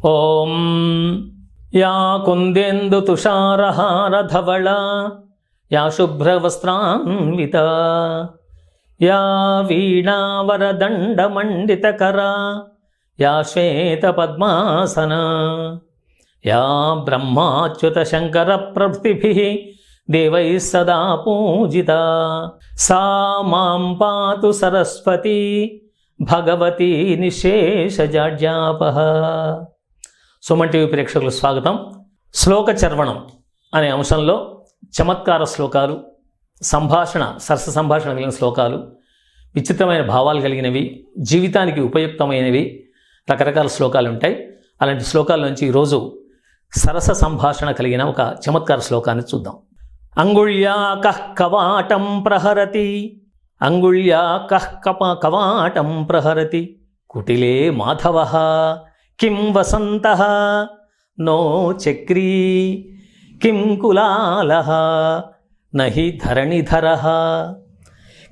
ఓం yeah కుందేందు తుషారహార ధవళ yeah శుభ్రవస్త్రాన్విత yeah వీణావరదండమండితకర yeah శ్వేత padmasana yeah బ్రహ్మాచ్యుత Shankara ప్రభృతిభిః దేవైః సదా పూజిత సా మాం పాతు సరస్వతి భగవతి నిశేషజాడ్యాపహ. సుమన్ టీవీ ప్రేక్షకులకు స్వాగతం. శ్లోక చర్వణం అనే అంశంలో చమత్కార శ్లోకాలు, సంభాషణ, సరస సంభాషణ కలిగిన శ్లోకాలు, విచిత్రమైన భావాలు కలిగినవి, జీవితానికి ఉపయుక్తమైనవి రకరకాల శ్లోకాలు ఉంటాయి. అలాంటి శ్లోకాల నుంచి ఈరోజు సరస సంభాషణ కలిగిన ఒక చమత్కార శ్లోకాన్ని చూద్దాం. అంగుళ్యా కః కవాటం ప్రహరతి, అంగుళ్యా కః కవాటం ప్రహరతి, కుటిలే మాధవః కిం వసంతః నో చక్రీ కిం కులాలః నహి ధరణిధరః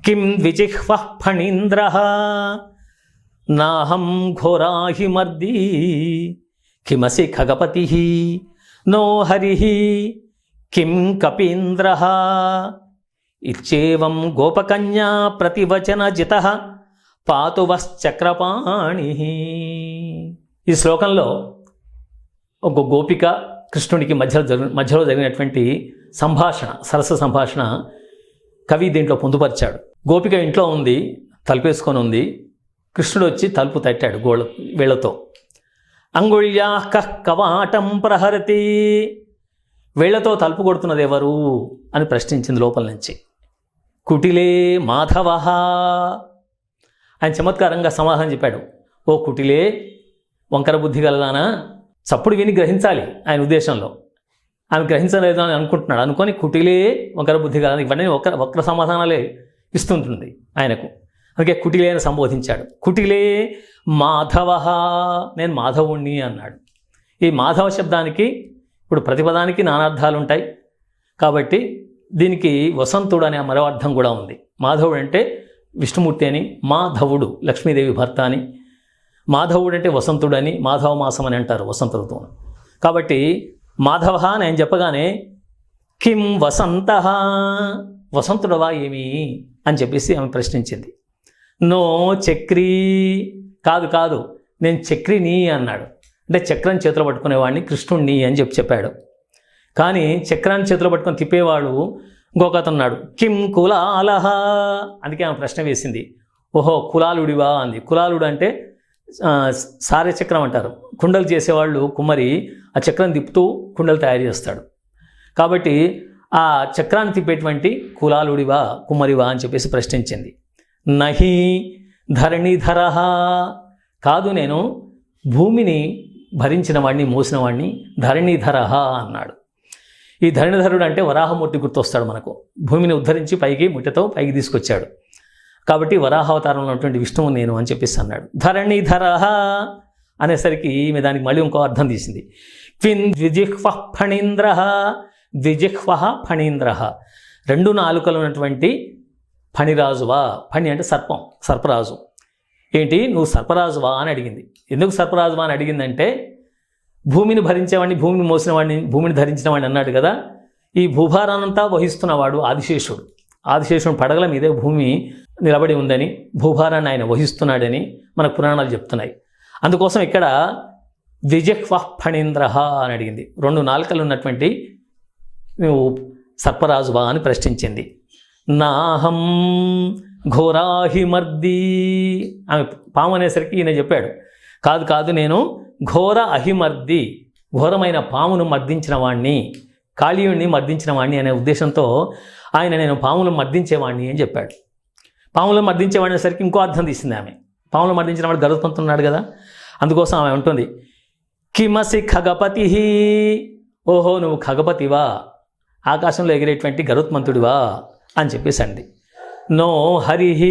కిం ద్విజిహ్వః ఫణీంద్రః నాహం ఘోరాహిమర్దీ కిమసి ఖగపతిః నో హరిః కిం కపీంద్రః ఇచ్చేవం గోపకన్యా ప్రతివచనజితః పాతు వశ్చక్రపాణిః. ఈ శ్లోకంలో ఒక గోపిక కృష్ణునికి మధ్యలో జరిగినటువంటి సంభాషణ, సరస సంభాషణ కవి దీంట్లో పొందుపరిచాడు. గోపిక ఇంట్లో ఉంది, తలుపేసుకొని ఉంది. కృష్ణుడు వచ్చి తలుపు తట్టాడు వేళ్లతో. అంగుళ్యా కః కవాటం ప్రహరతి, వేళ్లతో తలుపు కొడుతున్నది ఎవరు అని ప్రశ్నించింది లోపల నుంచి. కుటిలే మాధవః, ఆయన చమత్కారంగా సమాధానం చెప్పాడు. ఓ కుటిలే, వంకర బుద్ధి గలదానా, చప్పుడు విని గ్రహించాలి ఆయన ఉద్దేశంలో. ఆమె గ్రహించలేదు అని అనుకొని కుటిలే, వంకర బుద్ధి గలదా, ఇవన్నీ వక్ర సమాధానాలే ఇస్తుంటుంది ఆయనకు. అందుకే కుటిలే అని సంబోధించాడు. కుటిలే మాధవః, నేను మాధవుణ్ణి అన్నాడు. ఈ మాధవ శబ్దానికి ఇప్పుడు ప్రతిపదానికి నానార్థాలు ఉంటాయి కాబట్టి దీనికి వసంతుడు అనే మరో అర్థం కూడా ఉంది. మాధవుడు అంటే విష్ణుమూర్తి అని, మాధవుడు లక్ష్మీదేవి భర్త అని, మాధవుడు అంటే వసంతుడు అని, మాధవ మాసం అని అంటారు వసంత ఋతువును. కాబట్టి మాధవ అని ఆయన చెప్పగానే కిం వసంతః, వసంతుడవా ఏమి అని చెప్పేసి ఆమె ప్రశ్నించింది. నో చక్రీ, కాదు నేను చక్రిని అన్నాడు. అంటే చక్రం చేతిలో పట్టుకునేవాడిని కృష్ణుణ్ణి అని చెప్పాడు. కానీ చక్రాన్ని చేతిలో పట్టుకొని తిప్పేవాడు ఇంకొక అతను ఉన్నాడు. కిం కులాలహ, అందుకే ఆమె ప్రశ్న వేసింది. ఓహో కులాలుడివా అంది. కులాలుడు అంటే సారే చక్రం అంటారు. కుండలు చేసేవాళ్ళు కుమ్మరి ఆ చక్రం తిప్పుతూ కుండలు తయారు చేస్తాడు. కాబట్టి ఆ చక్రాన్ని తిప్పేటువంటి కులాలుడివా, కుమ్మరివా అని చెప్పేసి ప్రశ్నించింది. నహి ధరణిధరః, కాదు నేను భూమిని భరించిన వాడిని, మోసిన వాడిని, ధరణిధరః అన్నాడు. ఈ ధరణిధరుడు అంటే వరాహమూర్తి గుర్తొస్తాడు మనకు. భూమిని ఉద్ధరించి ముట్టెతో పైకి తీసుకొచ్చాడు. కాబట్టి వరాహావతారంలో ఉన్నటువంటి విష్ణువు నేను అని చెప్పేసి అన్నాడు. ధరణిధరః అనేసరికి ఈమె దానికి మళ్ళీ ఇంకో అర్థం తీసింది. క్విన్ ద్విజిహ్వః ఫణీంద్రః, ద్విజిహ్వః ఫణీంద్రః, రెండు నాలుకలు ఉన్నటువంటి ఫణిరాజువా. ఫణి అంటే సర్పం, సర్పరాజు. ఏంటి నువ్వు సర్పరాజువా అని అడిగింది. ఎందుకు సర్పరాజువా అని అడిగిందంటే భూమిని భరించేవాడిని, భూమిని మోసినవాడిని, భూమిని ధరించిన వాడిని అన్నాడు కదా. ఈ భూభారాన్నంతా వహిస్తున్నవాడు ఆదిశేషుడు. ఆదిశేషుడు పడగల మీదే భూమి నిలబడి ఉందని, భూభారాన్ని ఆయన వహిస్తున్నాడని మనకు పురాణాలు చెప్తున్నాయి. అందుకోసం ఇక్కడ ద్విజిహ్వః ఫణీంద్రః అని అడిగింది. రెండు నాలుకలు ఉన్నటువంటి నువ్వు సర్పరాజువా అని ప్రశ్నించింది. నాహం ఘోరాహిమర్దీ, ఆమె పాము అనేసరికి ఈయన చెప్పాడు. కాదు నేను ఘోర అహిమర్ది, ఘోరమైన పామును మర్దించిన వాణ్ణి, కాళీయుణ్ణి మర్దించిన వాణ్ణి అనే ఉద్దేశంతో ఆయన నేను పాములను మర్దించేవాడిని అని చెప్పాడు. పాములను మర్దించేవాడిని అనేసరికి ఇంకో అర్థం తీసింది ఆమె. పాములను మర్దించిన వాడు గరుత్మంతున్నాడు కదా, అందుకోసం ఆమె ఉంటుంది కిమసి ఖగపతిః, ఓహో నువ్వు ఖగపతివా, ఆకాశంలో ఎగిరేటువంటి గరుత్మంతుడివా అని చెప్పేసి అంది. నో హరిః,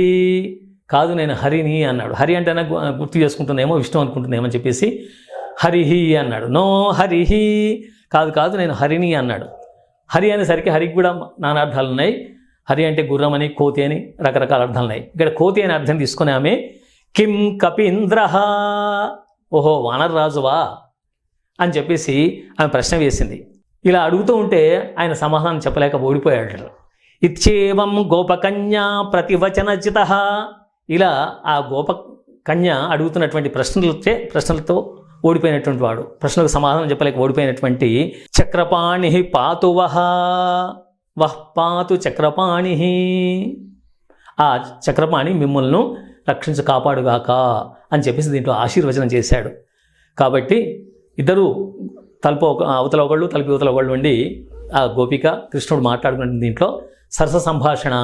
కాదు నేను హరిని అన్నాడు. హరి అంటే గుర్తు చేసుకుంటుందేమో, విష్ణు అనుకుంటుందేమో అని చెప్పేసి హరిః అన్నాడు. నో హరిః, కాదు నేను హరిని అన్నాడు. హరి అనేసరికి హరికి కూడా నానార్థాలు ఉన్నాయి. హరి అంటే గుర్రం అని, కోతి అని రకరకాల అర్థాలు ఉన్నాయి. ఇక్కడ కోతి అనే అర్థం తీసుకుని ఆమె కిం కపీంద్రః, ఓహో వానరరాజువా, అని చెప్పేసి ఆమె ప్రశ్న వేసింది. ఇలా అడుగుతూ ఉంటే ఆయన సమాధానం చెప్పలేక ఓడిపోయాడు. ఇచ్చేవం గోపకన్యా ప్రతివచనజిత. ఇలా ఆ గోపకన్య అడుగుతున్నటువంటి ప్రశ్నలతో ఓడిపోయినటువంటి వాడు, ప్రశ్నలకు సమాధానం చెప్పలేక ఓడిపోయినటువంటి చక్రపాణి పాతు వహ్ పాతు చక్రపాణి. ఆ చక్రపాణి మిమ్మల్ని రక్షించి కాపాడుగాక అని చెప్పేసి దీంట్లో ఆశీర్వచనం చేశాడు. కాబట్టి ఇద్దరు తలుపు అవతల ఒకళ్ళు తలుపు యువతల ఒకళ్ళు ఉండి ఆ గోపిక కృష్ణుడు మాట్లాడుకున్న దీంట్లో సరస సంభాషణ,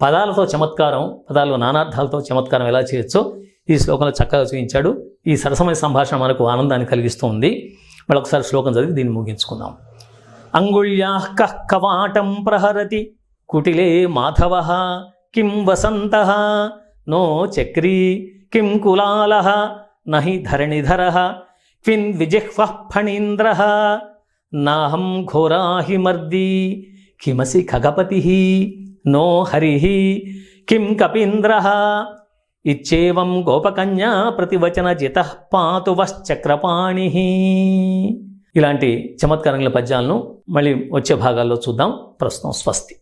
పదాలతో చమత్కారం, పదాలు నానార్థాలతో చమత్కారం ఎలా చేయొచ్చో ఈ శ్లోకంలో చక్కగా చూపించాడు. ఈ సరసమైన సంభాషణ మనకు ఆనందాన్ని కలిగిస్తూ ఉంది. మళ్ళొకసారి శ్లోకం చదివి దీన్ని ముగించుకుందాం. అంగుళ్యాః కః కవాటం ప్రహరతి కుటిలే మాధవః కిం వసంతః నో చక్రీ కిం కులాలః నహి ధరణిధరః క్విన్ విజిహ్వః ఫణీంద్రః నాహం ఘోరాహి మర్దీ కిమసి ఖగపతిః నో హరిః కిం కపీంద్రః ఇచ్చేవం గోపకన్యా ప్రతివచనజితః పాతు వశ్చక్రపాణి. ఇలాంటి చమత్కారంగా పద్యాలను మళ్ళీ వచ్చే భాగాల్లో చూద్దాం. ప్రస్తుతం స్వస్తి.